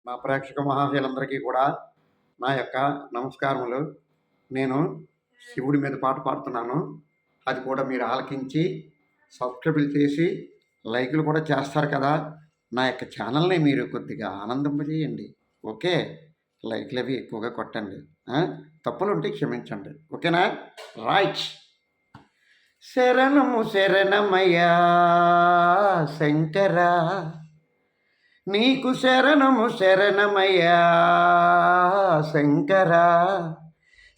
మా ప్రేక్షక మహాశయులందరికీ కూడా నా యొక్క నమస్కారములు. నేను శివుడి మీద పాట పాడుతున్నాను. అది కూడా మీరు ఆలకించి సబ్స్క్రైబులు చేసి లైకులు కూడా చేస్తారు కదా. నా యొక్క ఛానల్ని మీరు కొద్దిగా ఆనందింపజేయండి. ఓకే, లైక్లు అవి ఎక్కువగా కొట్టండి. తప్పులు ఉంటే క్షమించండి. ఓకేనా? రైట్. శరణము శరణమయ్యా శంకర, నీకు శరణము శరణమయ్యా శంకర,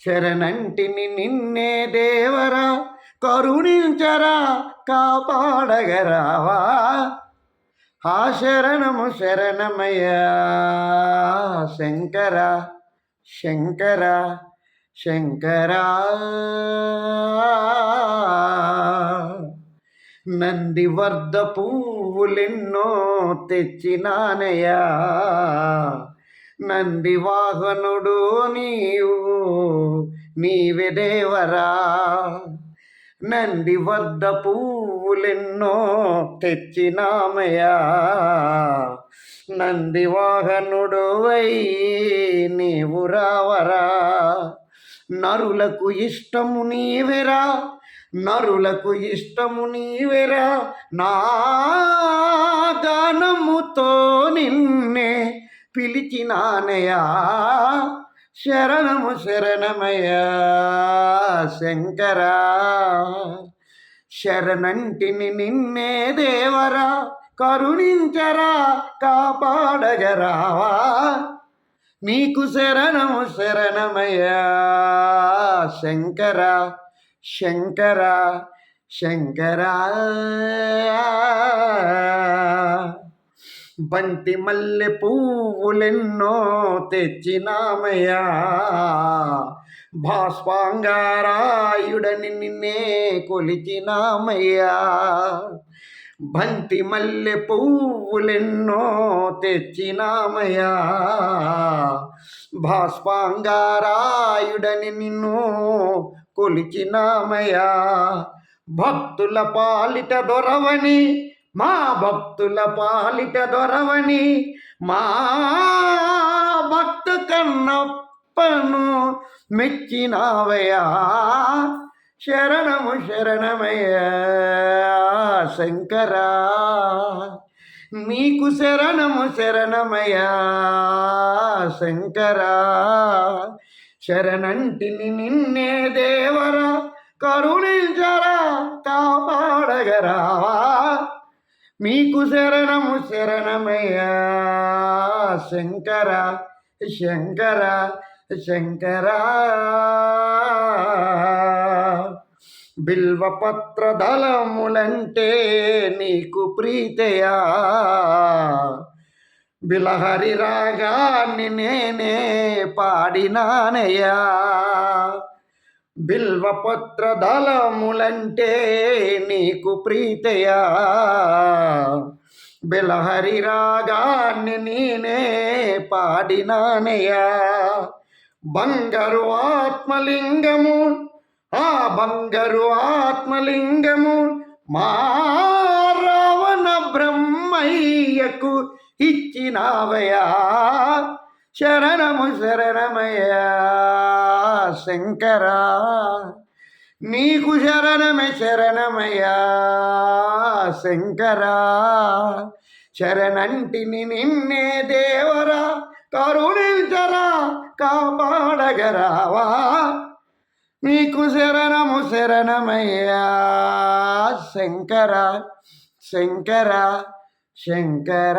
శరణంటిని నిన్నే దేవరా, కరుణించరా కాపాడగరావా. ఆ శరణము శరణమయ్యా శంకర శంకర శంకర. నందివర్ధ పువ్వులెన్నో తెచ్చినానయ్యా, నంది వాహనుడు నీవే దేవరా. నందివర్ధ పువ్వులెన్నో తెచ్చినామయ్యా, నంది వాహనుడు వై నీవు రావరా. నరులకు ఇష్టము నీవెరా, నరులకు ఇష్టము నీవెరా, నా గానముతో నిన్నే పిలిచినానయా. శరణము శరణమయ్యా శంకర, శరణంటిని నిన్నే దేవరా, కరుణించరా కాపాడగరావా. నీకు శరణము శరణమయ్యా శంకర శంకర శంకర. బంతి మల్లె పువ్వులెన్నో తెచ్చినామయ్యా, భాస్వాంగారాయుడని నిన్నే కొలిచినామయ్యా. బంతి మల్లె పువ్వులెన్నో తెచ్చినామయ్యా, భాస్వాంగారాయుడని నిన్ను కొలిచినామయ్యా. భక్తుల పాలిట దొరవని, మా భక్తుల పాలిట దొరవని, మా భక్త కన్నప్పను మెచ్చినావయ్యా. శరణము శరణమయ్యా శంకర, నీకు శరణము శరణమయ్యా శంకర, శరణంటిని నిన్నే దేవరా, కరుణించరా కాపాడగరావా. మీకు శరణము శరణమయ్యా శంకర శంకర శంకర. బిల్వపత్ర దళములంటే నీకు ప్రీతయా, బిలహరి రాగాన్ని నేనే పాడినానయ్యా. బిల్వపత్ర దళములంటే నీకు ప్రీతయా, బిలహరి రాగాన్ని నేనే పాడినానయ్యా. బంగారు ఆత్మలింగము, ఆ బంగారు ఆత్మలింగము మా రావణ బ్రహ్మయ్యకు ఇచ్చినావయ్యా. శరణము శరణమయ్యా శంకర, నీకు శరణమే శరణమయ్యా శంకర, శరణంటిని నిన్నే దేవరా, కరుణించరా కాపాడగరావా. నీకు శరణము శరణమయ్యా శంకర శంకర శంకర.